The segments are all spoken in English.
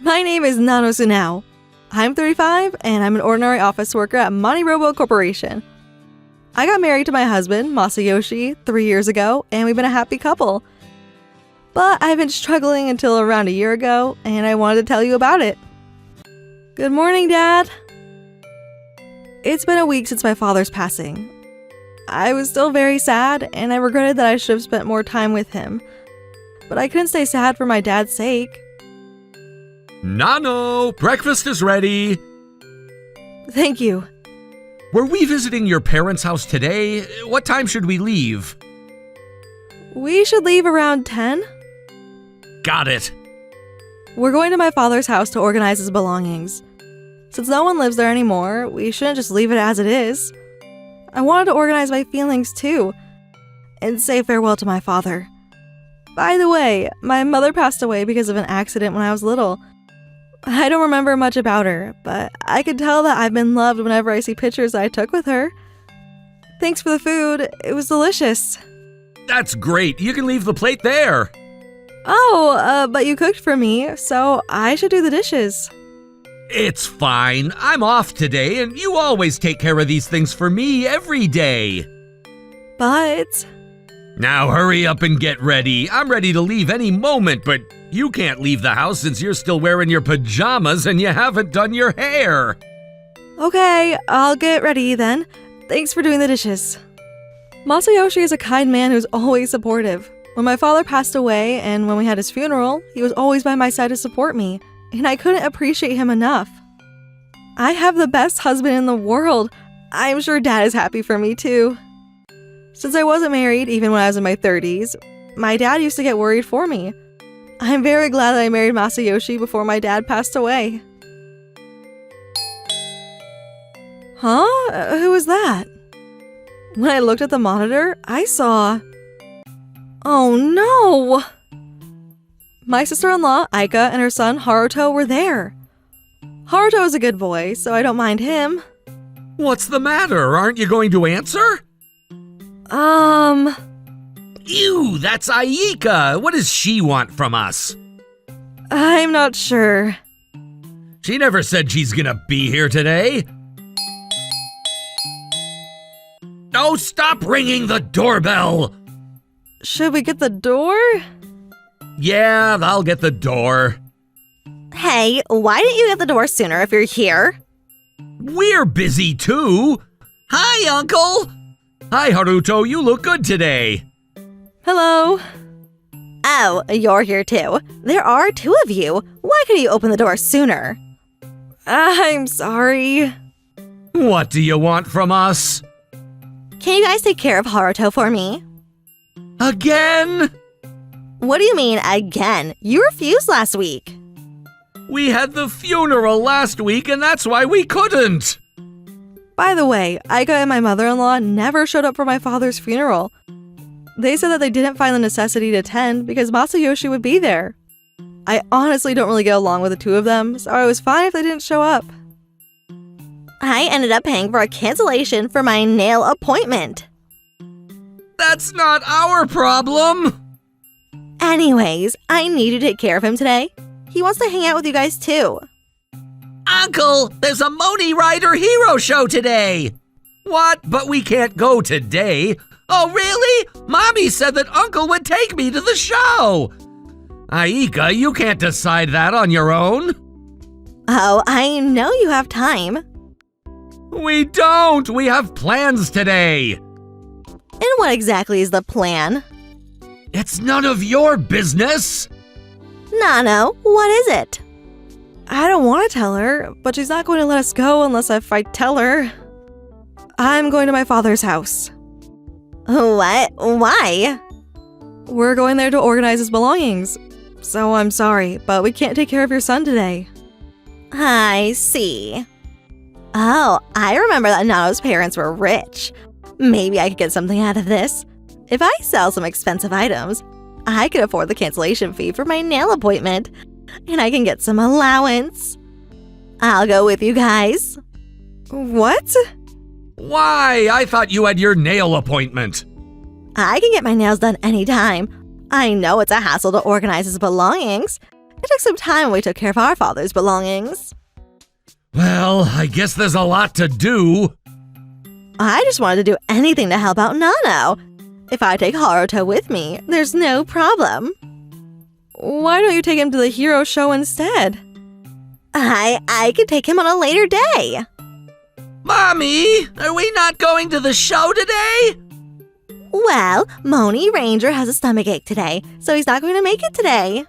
My name is Nano Sunao. I'm 35 and I'm an ordinary office worker at MoniRobo Corporation. I got married to my husband, Masayoshi, 3 years ago, and we've been a happy couple. But I've been struggling until around a year ago, and I wanted to tell you about it. Good morning, Dad. It's been a week since my father's passing. I was still very sad, and I regretted that I should have spent more time with him. But I couldn't stay sad for my dad's sake. Nano, breakfast is ready. Thank you. Were we visiting your parents' house today? What time should we leave? We should leave around 10. Got it. We're going to my father's house to organize his belongings. Since no one lives there anymore, we shouldn't just leave it as it is. I wanted to organize my feelings too, and say farewell to my father. By the way, my mother passed away because of an accident when I was little. I don't remember much about her, but I can tell that I've been loved whenever I see pictures I took with her. Thanks for the food, it was delicious. That's great, you can leave the plate there. Oh, but you cooked for me, so I should do the dishes. It's fine, I'm off today and you always take care of these things for me every day. But... Now hurry up and get ready. I'm ready to leave any moment, but you can't leave the house since you're still wearing your pajamas and you haven't done your hair. Okay, I'll get ready then. Thanks for doing the dishes. Masayoshi is a kind man who's always supportive. When my father passed away and when we had his funeral, he was always by my side to support me, and I couldn't appreciate him enough. I have the best husband in the world. I'm sure Dad is happy for me too. Since I wasn't married, even when I was in my 30s, my dad used to get worried for me. I'm very glad that I married Masayoshi before my dad passed away. Huh? Who was that? When I looked at the monitor, I saw... Oh no! My sister-in-law, Aika, and her son, Haruto, were there. Haruto is a good boy, so I don't mind him. What's the matter? Aren't you going to answer? Ew, that's Aika. What does she want from us? I'm not sure. She never said she's gonna be here today. Oh, stop ringing the doorbell! Should we get the door? Yeah, I'll get the door. Hey, why didn't you get the door sooner if you're here? We're busy too. Hi, Uncle! Hi, Haruto, you look good today. Hello. Oh, you're here too. There are two of you. Why couldn't you open the door sooner? I'm sorry. What do you want from us? Can you guys take care of Haruto for me? Again? What do you mean, again? You refused last week. We had the funeral last week and that's why we couldn't. By the way, Aika and my mother-in-law never showed up for my father's funeral. They said that they didn't find the necessity to attend because Masayoshi would be there. I honestly don't really get along with the two of them, so I was fine if they didn't show up. I ended up paying for a cancellation for my nail appointment. That's not our problem. Anyways, I need you to take care of him today. He wants to hang out with you guys too. Uncle, there's a MoniRider hero show today. What? But we can't go today. Oh, really? Mommy said that Uncle would take me to the show. Aika, you can't decide that on your own. Oh, I know you have time. We don't. We have plans today. And what exactly is the plan? It's none of your business. Nano, what is it? I don't want to tell her, but she's not going to let us go unless if I tell her. I'm going to my father's house. What? Why? We're going there to organize his belongings. So I'm sorry, but we can't take care of your son today. I see. Oh, I remember that Nano's parents were rich. Maybe I could get something out of this. If I sell some expensive items, I could afford the cancellation fee for my nail appointment, and I can get some allowance. I'll go with you guys. What? Why? I thought you had your nail appointment. I can get my nails done anytime. I know it's a hassle to organize his belongings. It took some time when we took care of our father's belongings. Well, I guess there's a lot to do. I just wanted to do anything to help out Nano. If I take Haruto with me, there's no problem. Why don't you take him to the hero show instead? I could take him on a later day. Mommy, are we not going to the show today? Well, Moni Ranger has a stomachache today, so he's not going to make it today.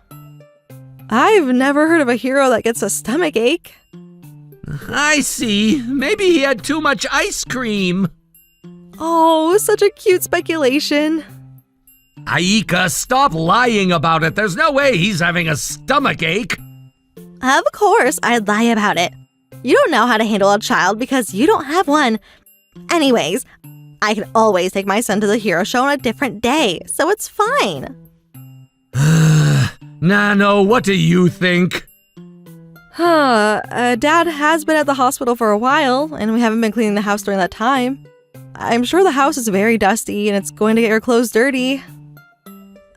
I've never heard of a hero that gets a stomachache. I see. Maybe he had too much ice cream. Oh, such a cute speculation. Aika, stop lying about it. There's no way he's having a stomachache. Of course, I'd lie about it. You don't know how to handle a child because you don't have one. Anyways, I can always take my son to the hero show on a different day, so it's fine. Nano, what do you think? Dad has been at the hospital for a while, and we haven't been cleaning the house during that time. I'm sure the house is very dusty, and it's going to get your clothes dirty.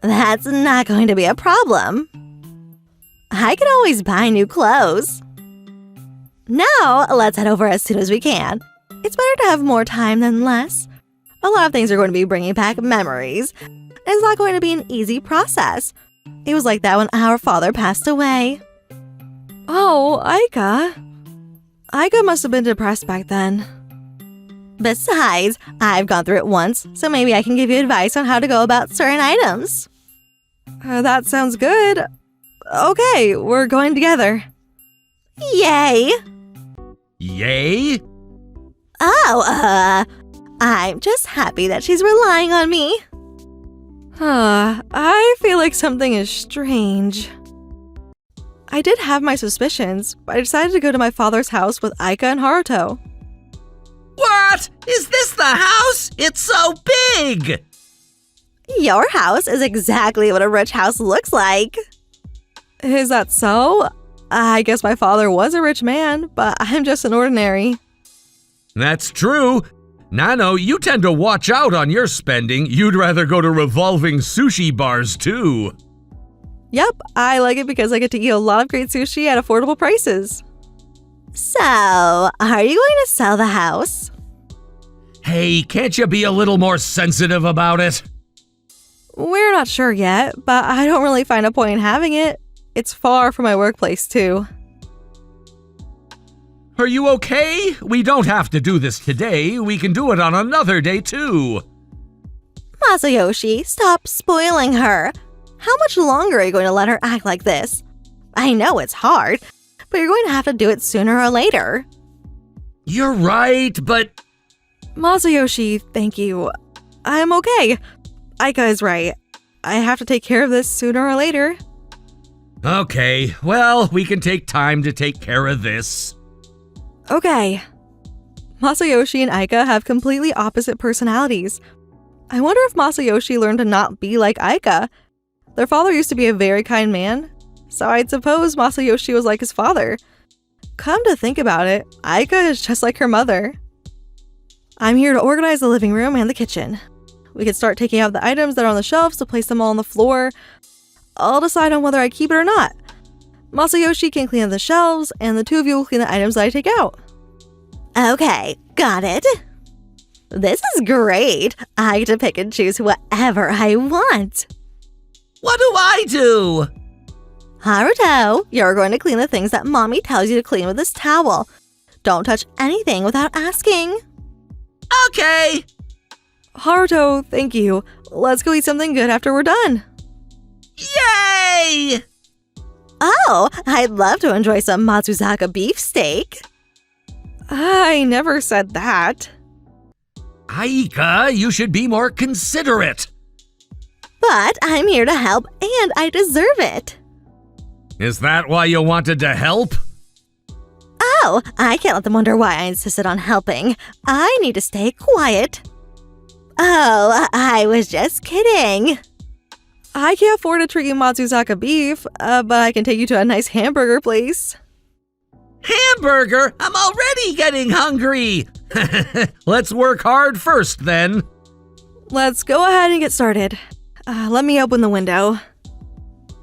That's not going to be a problem. I can always buy new clothes. Now, let's head over as soon as we can. It's better to have more time than less. A lot of things are going to be bringing back memories. It's not going to be an easy process. It was like that when our father passed away. Oh, Aika. Aika must have been depressed back then. Besides, I've gone through it once, so maybe I can give you advice on how to go about certain items. That sounds good. Okay, we're going together. Yay! Yay? Oh, I'm just happy that she's relying on me. I feel like something is strange. I did have my suspicions, but I decided to go to my father's house with Aika and Haruto. What? Is this the house? It's so big! Your house is exactly what a rich house looks like. Is that so? I guess my father was a rich man, but I'm just an ordinary. That's true. Nano, you tend to watch out on your spending. You'd rather go to revolving sushi bars, too. Yep, I like it because I get to eat a lot of great sushi at affordable prices. So, are you going to sell the house? Hey, can't you be a little more sensitive about it? We're not sure yet, but I don't really find a point in having it. It's far from my workplace, too. Are you okay? We don't have to do this today. We can do it on another day, too. Masayoshi, stop spoiling her. How much longer are you going to let her act like this? I know it's hard, but you're going to have to do it sooner or later. You're right, but... Masayoshi, thank you. I'm okay. Aika is right. I have to take care of this sooner or later. Okay, well, we can take time to take care of this. Okay. Masayoshi and Aika have completely opposite personalities. I wonder if Masayoshi learned to not be like Aika. Their father used to be a very kind man, so I'd suppose Masayoshi was like his father. Come to think about it, Aika is just like her mother. I'm here to organize the living room and the kitchen. We could start taking out the items that are on the shelves to place them all on the floor. I'll decide on whether I keep it or not. Masayoshi can clean up the shelves, and the two of you will clean the items that I take out. Okay, got it. This is great. I get to pick and choose whatever I want. What do I do? Haruto, you're going to clean the things that Mommy tells you to clean with this towel. Don't touch anything without asking. Okay. Haruto, thank you. Let's go eat something good after we're done. Yay! Oh, I'd love to enjoy some Matsuzaka beefsteak. I never said that. Aika, you should be more considerate. But I'm here to help and I deserve it. Is that why you wanted to help? Oh, I can't let them wonder why I insisted on helping. I need to stay quiet. Oh, I was just kidding. I can't afford to treat you Matsuzaka beef, but I can take you to a nice hamburger place. Hamburger? I'm already getting hungry. Let's work hard first, then. Let's go ahead and get started. Let me open the window.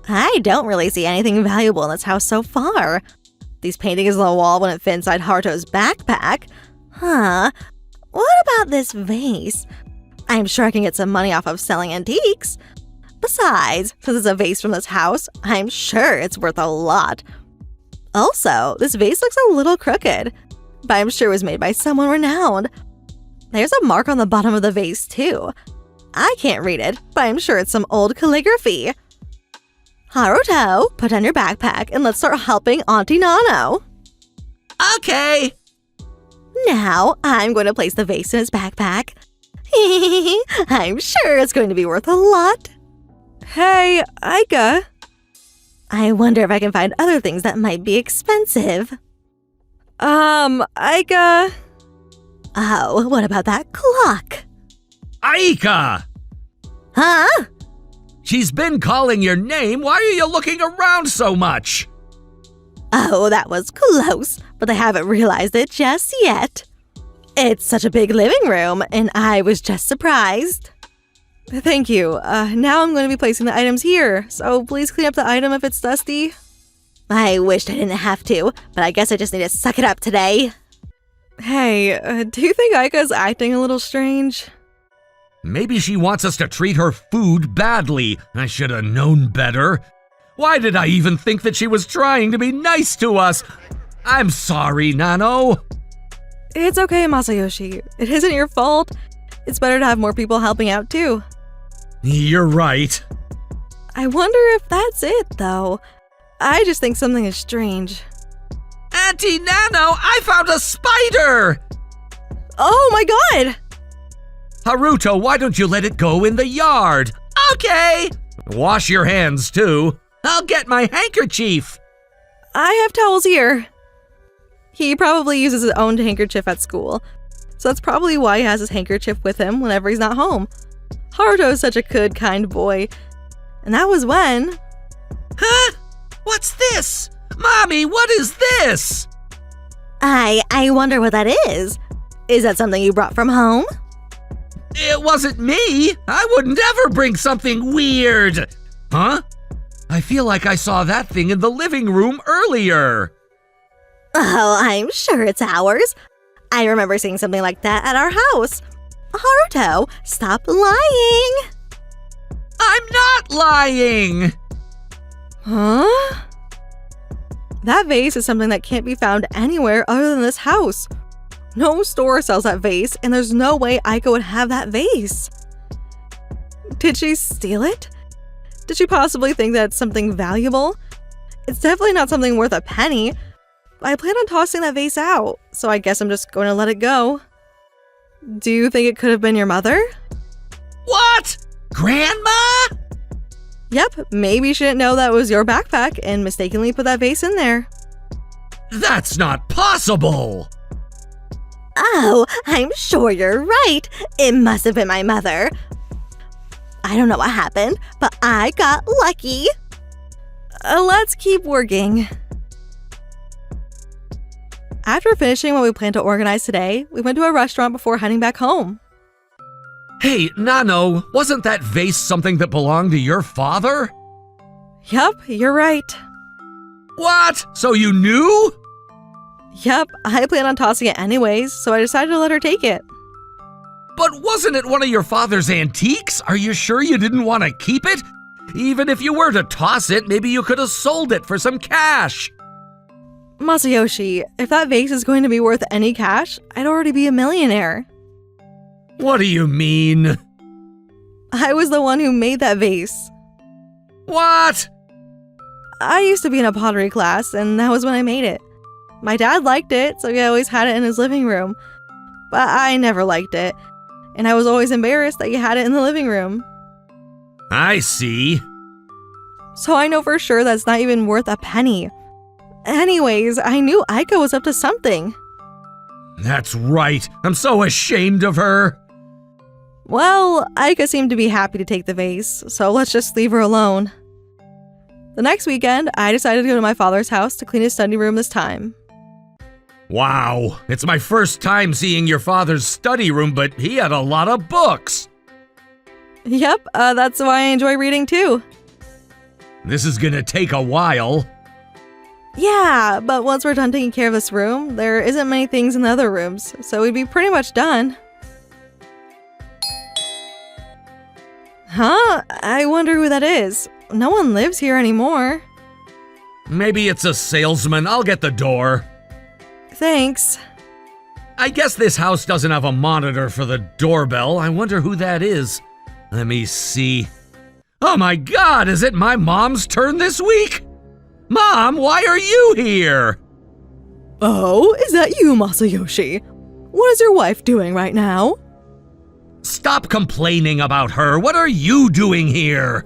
I don't really see anything valuable in this house so far. These paintings on the wall wouldn't fit inside Haruto's backpack. Huh. What about this vase? I'm sure I can get some money off of selling antiques. Besides, since it's a vase from this house, I'm sure it's worth a lot. Also, this vase looks a little crooked, but I'm sure it was made by someone renowned. There's a mark on the bottom of the vase, too. I can't read it, but I'm sure it's some old calligraphy. Haruto, put on your backpack and let's start helping Auntie Nano. Okay. Now, I'm going to place the vase in his backpack. I'm sure it's going to be worth a lot. Hey, Aika. I wonder if I can find other things that might be expensive. Aika. Oh, what about that clock? Aika! Huh? She's been calling your name. Why are you looking around so much? Oh, that was close, but I haven't realized it just yet. It's such a big living room, and I was just surprised. Thank you. Now I'm going to be placing the items here, so please clean up the item if it's dusty. I wished I didn't have to, but I guess I just need to suck it up today. Hey, do you think Aika's acting a little strange? Maybe she wants us to treat her food badly. I should have known better. Why did I even think that she was trying to be nice to us? I'm sorry, Nano. It's okay, Masayoshi. It isn't your fault. It's better to have more people helping out, too. You're right. I wonder if that's it, though. I just think something is strange. Auntie Nano, I found a spider! Oh my god! Haruto, why don't you let it go in the yard? Okay! Wash your hands, too. I'll get my handkerchief. I have towels here. He probably uses his own handkerchief at school, so that's probably why he has his handkerchief with him whenever he's not home. Haruto is such a good, kind boy. And that was when... Huh? What's this? Mommy, what is this? I wonder what that is. Is that something you brought from home? It wasn't me. I wouldn't ever bring something weird. Huh? I feel like I saw that thing in the living room earlier. Oh, I'm sure it's ours. I remember seeing something like that at our house. Haruto, stop lying. I'm not lying. Huh? That vase is something that can't be found anywhere other than this house. No store sells that vase, and there's no way Aika would have that vase. Did she steal it? Did she possibly think that it's something valuable? It's definitely not something worth a penny. I plan on tossing that vase out, so I guess I'm just going to let it go. Do you think it could have been your mother? What? Grandma? Yep, maybe she didn't know that was your backpack and mistakenly put that vase in there. That's not possible. Oh, I'm sure you're right. It must have been my mother. I don't know what happened, but I got lucky. Let's keep working. After finishing what we planned to organize today, we went to a restaurant before heading back home. Hey, Nano, wasn't that vase something that belonged to your father? Yup, you're right. What? So you knew? Yup, I plan on tossing it anyways, so I decided to let her take it. But wasn't it one of your father's antiques? Are you sure you didn't want to keep it? Even if you were to toss it, maybe you could have sold it for some cash. Masayoshi, if that vase is going to be worth any cash, I'd already be a millionaire. What do you mean? I was the one who made that vase. What? I used to be in a pottery class, and that was when I made it. My dad liked it, so he always had it in his living room. But I never liked it, and I was always embarrassed that he had it in the living room. I see. So I know for sure that's not even worth a penny. Anyways, I knew Aika was up to something. That's right. I'm so ashamed of her. Well, Aika seemed to be happy to take the vase, so let's just leave her alone. The next weekend, I decided to go to my father's house to clean his study room this time. Wow, it's my first time seeing your father's study room, but he had a lot of books. Yep, that's why I enjoy reading too. This is gonna take a while. Yeah, but once we're done taking care of this room, there isn't many things in the other rooms, so we'd be pretty much done. Huh? I wonder who that is. No one lives here anymore. Maybe it's a salesman. I'll get the door. Thanks. I guess this house doesn't have a monitor for the doorbell. I wonder who that is. Let me see. Oh my God, is it my mom's turn this week? Mom, why are you here? Oh, is that you, Masayoshi? What is your wife doing right now? Stop complaining about her. What are you doing here?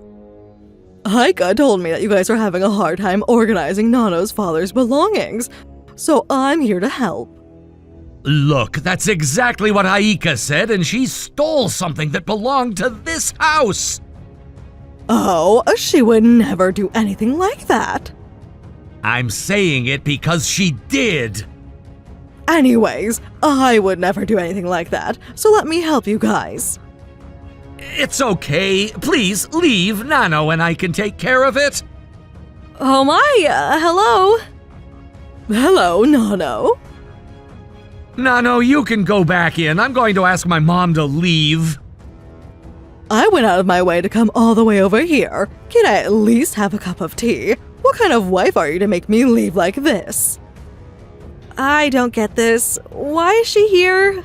Haika told me that you guys are having a hard time organizing Nano's father's belongings, so I'm here to help. Look, that's exactly what Aika said, and she stole something that belonged to this house. Oh, she would never do anything like that. I'm saying it because she did. Anyways, I would never do anything like that, so let me help you guys. It's okay. Please leave. Nano and I can take care of it. Oh my, hello? Hello, Nano. Nano, you can go back in. I'm going to ask my mom to leave. I went out of my way to come all the way over here. Can I at least have a cup of tea? What kind of wife are you to make me leave like this? I don't get this. Why is she here?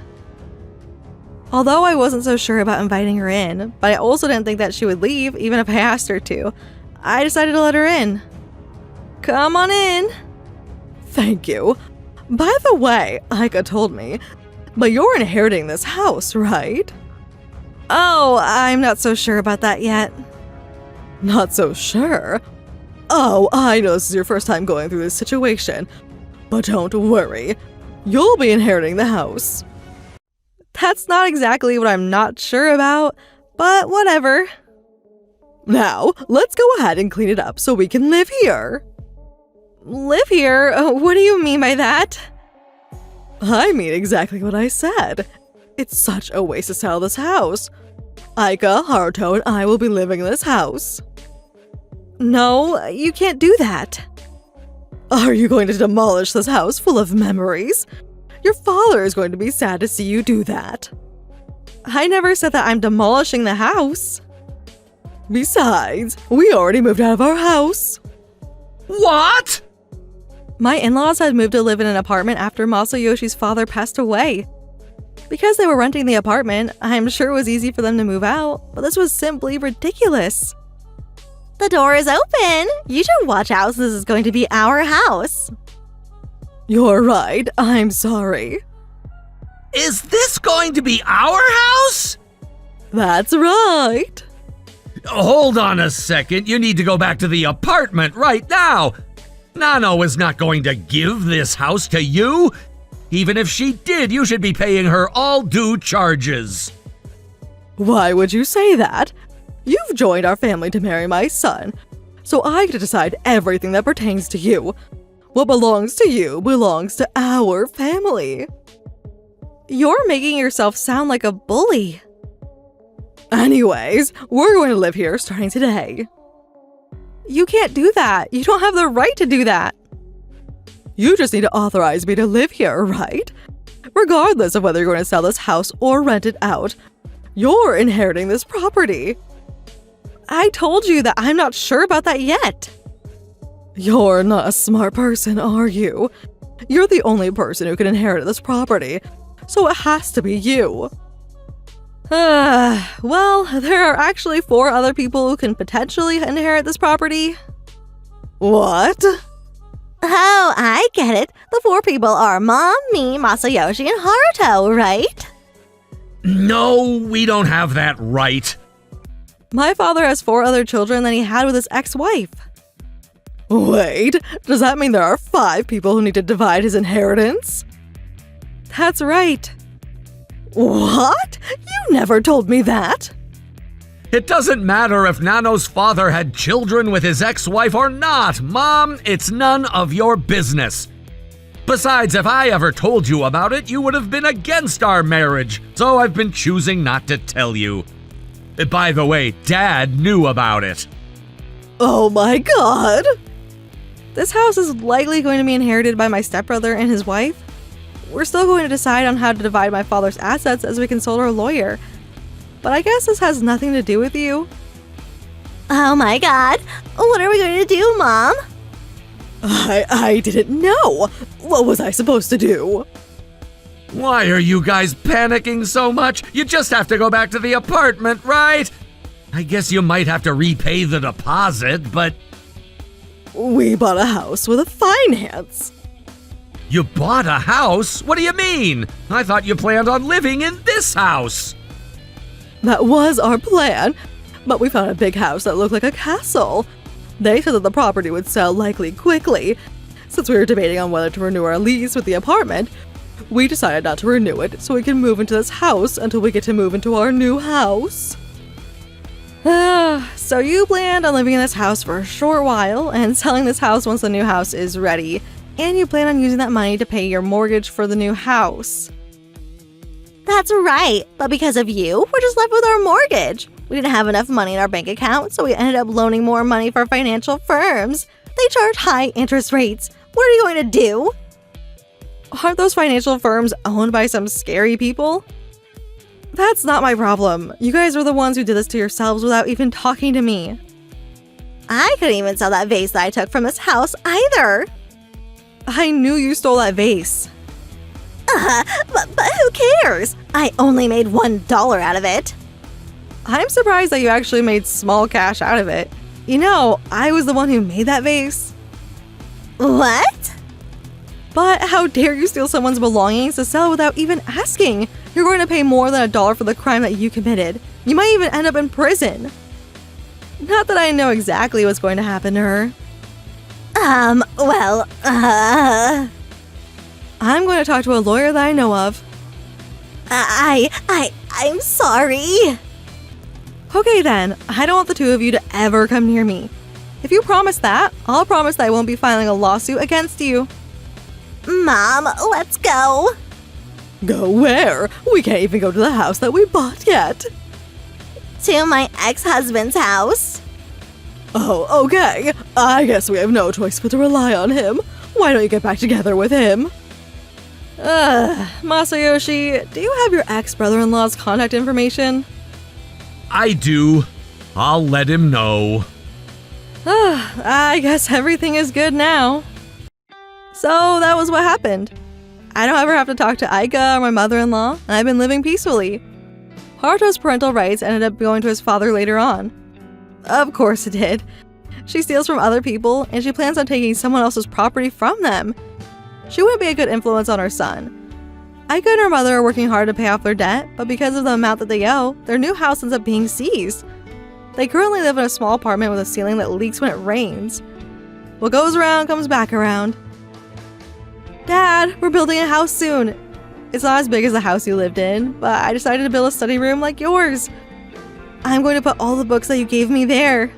Although I wasn't so sure about inviting her in, but I also didn't think that she would leave even if I asked her to, I decided to let her in. Come on in. Thank you. By the way, Aika told me, but you're inheriting this house, right? Oh, I'm not so sure about that yet. Not so sure? Oh, I know this is your first time going through this situation, but don't worry. You'll be inheriting the house. That's not exactly what I'm not sure about, but whatever. Now, let's go ahead and clean it up so we can live here. Live here? What do you mean by that? I mean exactly what I said. It's such a waste to sell this house. Aika, Haruto, and I will be living in this house. No, you can't do that. Are you going to demolish this house full of memories? Your father is going to be sad to see you do that. I never said that I'm demolishing the house. Besides, we already moved out of our house. What? My in-laws had moved to live in an apartment after Masayoshi's father passed away. Because they were renting the apartment, I'm sure it was easy for them to move out, but this was simply ridiculous. The door is open. You should watch out, this is going to be our house. You're right, I'm sorry. Is this going to be our house? That's right. Hold on a second. You need to go back to the apartment right now. Nano is not going to give this house to you. Even if she did, you should be paying her all due charges. Why would you say that? You've joined our family to marry my son, so I get to decide everything that pertains to you. What belongs to you belongs to our family. You're making yourself sound like a bully. Anyways, we're going to live here starting today. You can't do that. You don't have the right to do that. You just need to authorize me to live here, right? Regardless of whether you're going to sell this house or rent it out, you're inheriting this property. I told you that I'm not sure about that yet. You're not a smart person, are you? You're the only person who can inherit this property, so it has to be you. Well, there are actually 4 other people who can potentially inherit this property. What? Oh, I get it. The 4 people are Mom, me, Masayoshi, and Haruto, right? No, we don't have that right. My father has 4 other children than he had with his ex-wife. Wait, does that mean there are 5 people who need to divide his inheritance? That's right. What? You never told me that. It doesn't matter if Nano's father had children with his ex-wife or not, Mom. It's none of your business. Besides, if I ever told you about it, you would have been against our marriage, so I've been choosing not to tell you. By the way, Dad knew about it. Oh my god! This house is likely going to be inherited by my stepbrother and his wife. We're still going to decide on how to divide my father's assets as we consult our lawyer. But I guess this has nothing to do with you. Oh my god. What are we going to do, Mom? I didn't know. What was I supposed to do? Why are you guys panicking so much? You just have to go back to the apartment, right? I guess you might have to repay the deposit, but... We bought a house with a finance. You bought a house? What do you mean? I thought you planned on living in this house. That was our plan, but we found a big house that looked like a castle. They said that the property would sell likely quickly. Since we were debating on whether to renew our lease with the apartment, we decided not to renew it so we can move into this house until we get to move into our new house. So you planned on living in this house for a short while and selling this house once the new house is ready, and you plan on using that money to pay your mortgage for the new house. That's right, but because of you, we're just left with our mortgage. We didn't have enough money in our bank account, so we ended up loaning more money for financial firms. They charge high interest rates. What are you going to do? Aren't those financial firms owned by some scary people? That's not my problem. You guys are the ones who did this to yourselves without even talking to me. I couldn't even sell that vase that I took from this house either. I knew you stole that vase. But who cares? I only made $1 out of it. I'm surprised that you actually made small cash out of it. You know, I was the one who made that vase. What? But how dare you steal someone's belongings to sell without even asking? You're going to pay more than $1 for the crime that you committed. You might even end up in prison. Not that I know exactly what's going to happen to her. Well, I'm going to talk to a lawyer that I know of. I'm sorry. Okay then, I don't want the two of you to ever come near me. If you promise that, I'll promise that I won't be filing a lawsuit against you. Mom, let's go. Go where? We can't even go to the house that we bought yet. To my ex-husband's house. Oh, okay. I guess we have no choice but to rely on him. Why don't you get back together with him? Masayoshi, do you have your ex-brother-in-law's contact information? I do. I'll let him know. I guess everything is good now. So that was what happened. I don't ever have to talk to Aika or my mother-in-law, and I've been living peacefully. Haruto's parental rights ended up going to his father later on. Of course it did. She steals from other people, and she plans on taking someone else's property from them. She wouldn't be a good influence on her son. Aika and her mother are working hard to pay off their debt, but because of the amount that they owe, their new house ends up being seized. They currently live in a small apartment with a ceiling that leaks when it rains. What goes around comes back around. Dad, we're building a house soon. It's not as big as the house you lived in, but I decided to build a study room like yours. I'm going to put all the books that you gave me there.